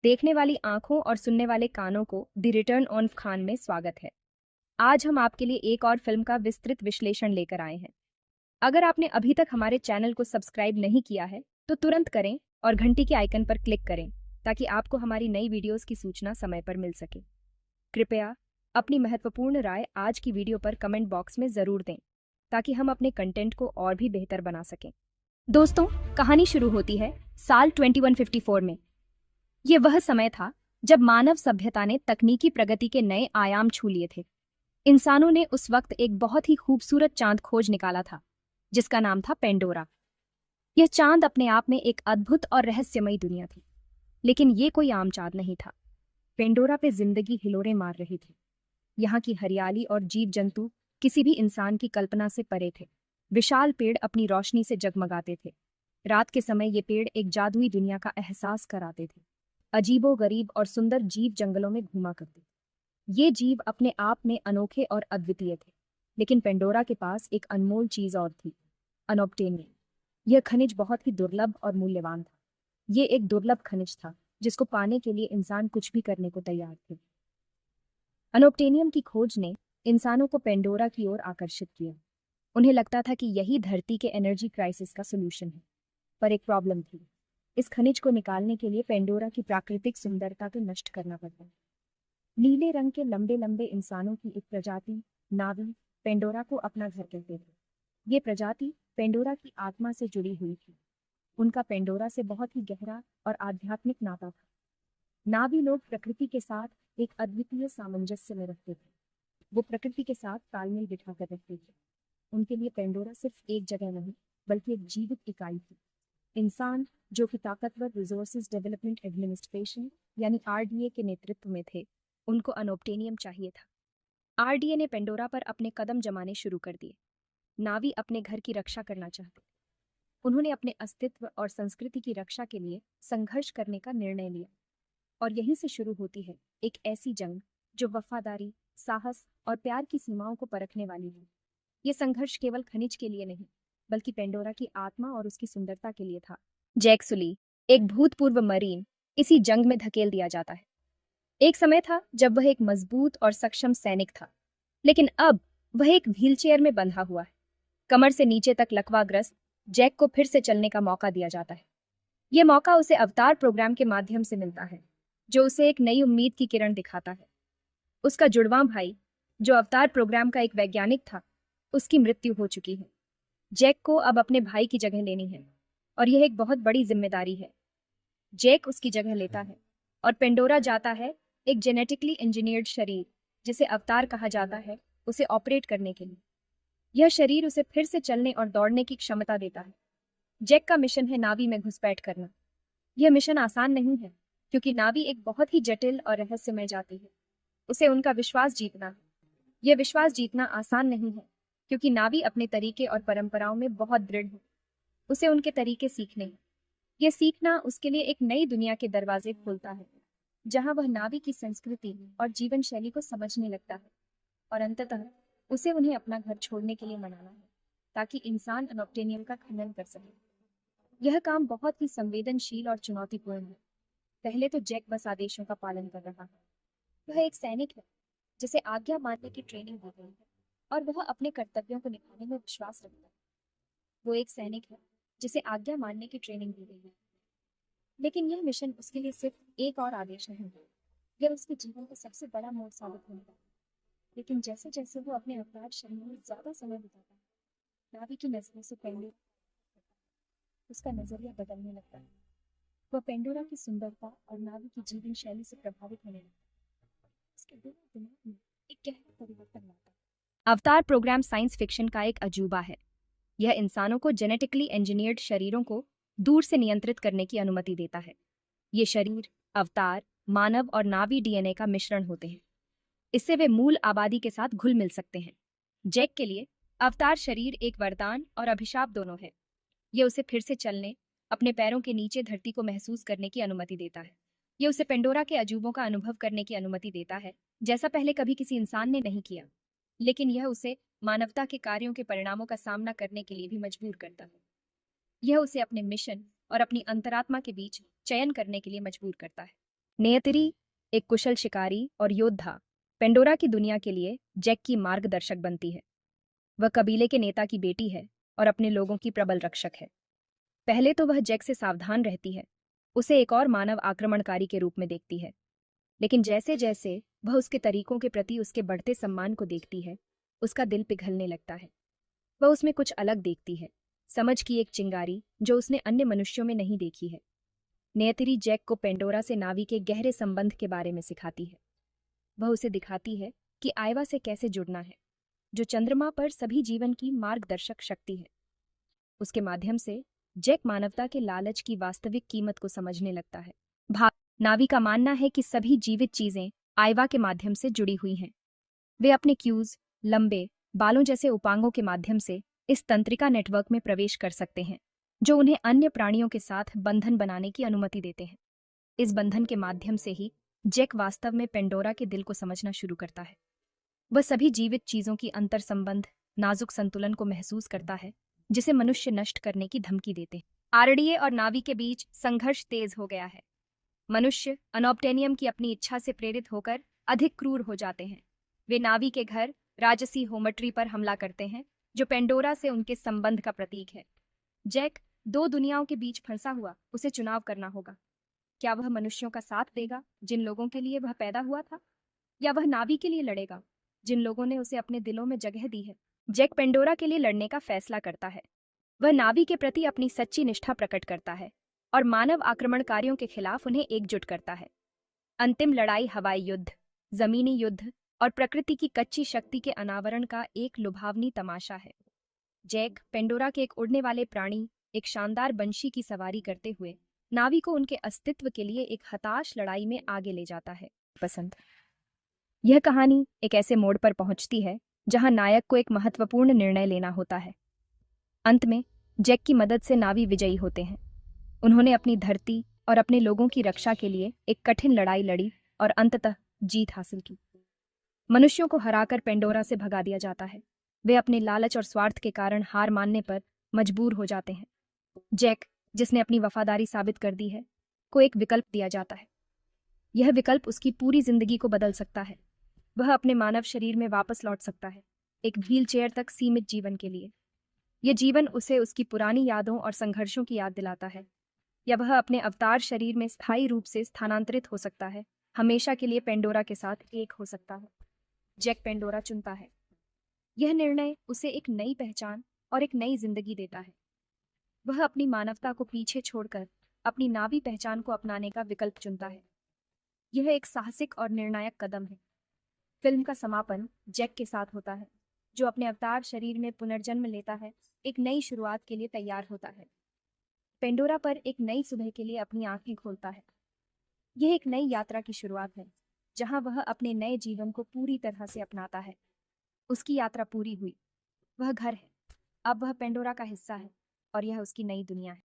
देखने वाली आंखों और सुनने वाले कानों को द रिटर्न ऑन खान में स्वागत है। आज हम आपके लिए एक और फिल्म का विस्तृत विश्लेषण लेकर आए हैं। अगर आपने अभी तक हमारे चैनल को सब्सक्राइब नहीं किया है तो तुरंत करें और घंटी के आइकन पर क्लिक करें ताकि आपको हमारी नई वीडियोस की सूचना समय पर मिल सके। कृपया अपनी महत्वपूर्ण राय आज की वीडियो पर कमेंट बॉक्स में जरूर दें ताकि हम अपने कंटेंट को और भी बेहतर बना सकें। दोस्तों, कहानी शुरू होती है साल 2154 में। ये वह समय था जब मानव सभ्यता ने तकनीकी प्रगति के नए आयाम छू लिए थे। इंसानों ने उस वक्त एक बहुत ही खूबसूरत चांद खोज निकाला था जिसका नाम था पेंडोरा। यह चांद अपने आप में एक अद्भुत और रहस्यमयी दुनिया थी, लेकिन ये कोई आम चांद नहीं था। पेंडोरा पे जिंदगी हिलोरे मार रही थी। यहाँ की हरियाली और जीव जंतु किसी भी इंसान की कल्पना से परे थे। विशाल पेड़ अपनी रोशनी से जगमगाते थे। रात के समय ये पेड़ एक जादुई दुनिया का एहसास कराते थे। अजीबो गरीब और सुंदर जीव जंगलों में घूमा करते थे। ये जीव अपने आप में अनोखे और अद्वितीय थे, लेकिन पेंडोरा के पास एक अनमोल चीज और थी, अनोब्टेनियम। यह खनिज बहुत ही दुर्लभ और मूल्यवान था। ये एक दुर्लभ खनिज था जिसको पाने के लिए इंसान कुछ भी करने को तैयार थे। अनोब्टेनियम की खोज ने इंसानों को पेंडोरा की ओर आकर्षित किया। उन्हें लगता था कि यही धरती के एनर्जी क्राइसिस का सोल्यूशन है। पर एक प्रॉब्लम थी। इस खनिज को निकालने के लिए पेंडोरा की प्राकृतिक सुंदरता को नष्ट करना पड़ता। नीले रंग के लंबे लंबे इंसानों की एक प्रजाति, नावी, पेंडोरा को अपना घर कहते थे। ये प्रजाति पेंडोरा की आत्मा से जुड़ी हुई थी। उनका पेंडोरा से बहुत ही गहरा और आध्यात्मिक नाता था। नावी लोग प्रकृति के साथ एक अद्वितीय सामंजस्य में रहते थे। वो प्रकृति के साथ तालमेल बिठाकर रखते थे। उनके लिए पेंडोरा सिर्फ एक जगह नहीं, बल्कि एक जीवित इकाई थी। इंसान, जो कि ताकतवर रिसोर्सेज डेवलपमेंट एडमिनिस्ट्रेशन यानी आरडीए के नेतृत्व में थे, उनको अनोब्टेनियम चाहिए था। आरडीए ने पेंडोरा पर अपने कदम जमाने शुरू कर दिए। नावी अपने घर की रक्षा करना चाहते। उन्होंने अपने अस्तित्व और संस्कृति की रक्षा के लिए संघर्ष करने का निर्णय लिया। और यहीं से शुरू होती है एक ऐसी जंग जो वफादारी, साहस और प्यार की सीमाओं को परखने वाली है। ये संघर्ष केवल खनिज के लिए नहीं, बल्कि पेंडोरा की आत्मा और उसकी सुंदरता के लिए था। जैक सुली, एक भूतपूर्व मरीन, इसी जंग में धकेल दिया जाता है। एक समय था जब वह एक मजबूत और सक्षम सैनिक था, लेकिन अब वह एक व्हीलचेयर में बंधा हुआ है। कमर से नीचे तक लकवाग्रस्त जैक को फिर से चलने का मौका दिया जाता है। यह मौका उसे अवतार प्रोग्राम के माध्यम से मिलता है, जो उसे एक नई उम्मीद की किरण दिखाता है। उसका जुड़वां भाई, जो अवतार प्रोग्राम का एक वैज्ञानिक था, उसकी मृत्यु हो चुकी है। जैक को अब अपने भाई की जगह लेनी है, और यह एक बहुत बड़ी जिम्मेदारी है। जैक उसकी जगह लेता है और पेंडोरा जाता है एक जेनेटिकली इंजीनियर्ड शरीर, जिसे अवतार कहा जाता है, उसे ऑपरेट करने के लिए। यह शरीर उसे फिर से चलने और दौड़ने की क्षमता देता है। जैक का मिशन है नावी में घुसपैठ करना। यह मिशन आसान नहीं है, क्योंकि नावी एक बहुत ही जटिल और रहस्यमय जाति है। उसे उनका विश्वास जीतना है। यह विश्वास जीतना आसान नहीं है, क्योंकि नावी अपने तरीके और परंपराओं में बहुत दृढ़ है। उसे उनके तरीके सीखने हैं। यह सीखना उसके लिए एक नई दुनिया के दरवाजे खोलता है, जहां वह नावी की संस्कृति और जीवन शैली को समझने लगता है। और अंततः उसे उन्हें अपना घर छोड़ने के लिए मनाना है, ताकि इंसान अनोब्टेनियम का खनन कर सके। यह काम बहुत ही संवेदनशील और चुनौतीपूर्ण है। पहले तो जैक बस आदेशों का पालन कर रहा है। वह एक सैनिक है जिसे आज्ञा मानने की ट्रेनिंग दी गई है, और वह अपने कर्तव्यों को निभाने में विश्वास रखता है। वो एक सैनिक है जिसे आज्ञा मानने की ट्रेनिंग दी गई है। लेकिन यह मिशन उसके लिए सिर्फ एक और आदेश नहीं है। यह उसके जीवन का सबसे बड़ा मोड़ साबित होने वाला है। लेकिन जैसे जैसे वो अपने अपराध शरीर में ज्यादा समय बिताता है, नावी की नजरों से पेंडोरा, उसका नजरिया बदलने लगता है। वह पेंडोरा की सुंदरता और नावी की जीवन शैली से प्रभावित होने लगता है। उसके दिमाग में एक गहरा परिवर्तन लाता है। अवतार प्रोग्राम साइंस फिक्शन का एक अजूबा है। यह इंसानों को जेनेटिकली इंजीनियर्ड शरीरों को दूर से नियंत्रित करने की अनुमति देता है। ये शरीर, अवतार, मानव और नावी डीएनए का मिश्रण होते हैं। इससे वे मूल आबादी के साथ घुल मिल सकते हैं। जैक के लिए अवतार शरीर एक वरदान और अभिशाप दोनों है। ये उसे फिर से चलने, अपने पैरों के नीचे धरती को महसूस करने की अनुमति देता है। ये उसे पेंडोरा के अजूबों का अनुभव करने की अनुमति देता है, जैसा पहले कभी किसी इंसान ने नहीं किया। लेकिन यह उसे मानवता के कार्यों के परिणामों का सामना करने के लिए भी मजबूर करता है। यह उसे अपने मिशन और अपनी अंतरात्मा के बीच चयन करने के लिए मजबूर करता है। नेयतिरी, एक कुशल शिकारी और योद्धा, पेंडोरा की दुनिया के लिए जैक की मार्गदर्शक बनती है। वह कबीले के नेता की बेटी है और अपने लोगों की प्रबल रक्षक है। पहले तो वह जैक से सावधान रहती है, उसे एक और मानव आक्रमणकारी के रूप में देखती है। लेकिन जैसे जैसे वह उसके तरीकों के प्रति उसके बढ़ते सम्मान को देखती है, उसका दिल पिघलने लगता है। वह उसमें कुछ अलग देखती है, समझ की एक चिंगारी जो उसने अन्य मनुष्यों में नहीं देखी है। नेयतिरी जैक को पेंडोरा से नावी के गहरे संबंध के बारे में सिखाती है। वह उसे दिखाती है कि आयवा से कैसे जुड़ना है, जो चंद्रमा पर सभी जीवन की मार्गदर्शक शक्ति है। उसके माध्यम से जैक मानवता के लालच की वास्तविक कीमत को समझने लगता है। नावी का मानना है कि सभी जीवित चीजें आयवा के माध्यम से जुड़ी हुई हैं। वे अपने क्यूज, लंबे बालों जैसे उपांगों के माध्यम से इस तंत्रिका नेटवर्क में प्रवेश कर सकते हैं, जो उन्हें अन्य प्राणियों के साथ बंधन बनाने की अनुमति देते हैं। इस बंधन के माध्यम से ही जैक वास्तव में पेंडोरा के दिल को समझना शुरू करता है। वह सभी जीवित चीजों की अंतर संबंध, नाजुक संतुलन को महसूस करता है, जिसे मनुष्य नष्ट करने की धमकी देते हैं। आरडीए और नावी के बीच संघर्ष तेज हो गया है। मनुष्य अनॉब्टेनियम की अपनी इच्छा से प्रेरित होकर अधिक क्रूर हो जाते हैं। वे नावी के घर राजसी होमट्री पर हमला करते हैं, जो पेंडोरा से उनके संबंध का प्रतीक है। जैक दो दुनियाओं के बीच फंसा हुआ, उसे चुनाव करना होगा। क्या वह मनुष्यों का साथ देगा जिन लोगों के लिए वह पैदा हुआ था, या वह नावी के लिए लड़ेगा जिन लोगों ने उसे अपने दिलों में जगह दी है। जैक पेंडोरा के लिए लड़ने का फैसला करता है। वह नावी के प्रति अपनी सच्ची निष्ठा प्रकट करता है और मानव आक्रमणकारियों के खिलाफ उन्हें एकजुट करता है। अंतिम लड़ाई हवाई युद्ध, जमीनी युद्ध और प्रकृति की कच्ची शक्ति के अनावरण का एक लुभावनी तमाशा है। जैक पेंडोरा के एक उड़ने वाले प्राणी, एक शानदार बंशी की सवारी करते हुए नावी को उनके अस्तित्व के लिए एक हताश लड़ाई में आगे ले जाता है। पसंद। यह कहानी एक ऐसे मोड़ पर पहुंचती है जहां नायक को एक महत्वपूर्ण निर्णय लेना होता है। अंत में जैक की मदद से नावी विजयी होते हैं। उन्होंने अपनी धरती और अपने लोगों की रक्षा के लिए एक कठिन लड़ाई लड़ी और अंततः जीत हासिल की। मनुष्यों को हराकर पेंडोरा से भगा दिया जाता है। वे अपने लालच और स्वार्थ के कारण हार मानने पर मजबूर हो जाते हैं। जैक, जिसने अपनी वफादारी साबित कर दी है, को एक विकल्प दिया जाता है। यह विकल्प उसकी पूरी जिंदगी को बदल सकता है। वह अपने मानव शरीर में वापस लौट सकता है, एक व्हीलचेयर तक सीमित जीवन के लिए। यह जीवन उसे उसकी पुरानी यादों और संघर्षों की याद दिलाता है, या वह अपने अवतार शरीर में स्थायी रूप से स्थानांतरित हो सकता है, हमेशा के लिए पेंडोरा के साथ एक हो सकता है। जैक पेंडोरा चुनता है। यह निर्णय उसे एक नई पहचान और एक नई जिंदगी देता है। वह अपनी मानवता को पीछे छोड़कर अपनी नावी पहचान को अपनाने का विकल्प चुनता है। यह एक साहसिक और निर्णायक कदम है। फिल्म का समापन जैक के साथ होता है, जो अपने अवतार शरीर में पुनर्जन्म लेता है, एक नई शुरुआत के लिए तैयार होता है। पेंडोरा पर एक नई सुबह के लिए अपनी आंखें खोलता है। यह एक नई यात्रा की शुरुआत है, जहां वह अपने नए जीवन को पूरी तरह से अपनाता है। उसकी यात्रा पूरी हुई। वह घर है। अब वह पेंडोरा का हिस्सा है और यह उसकी नई दुनिया है।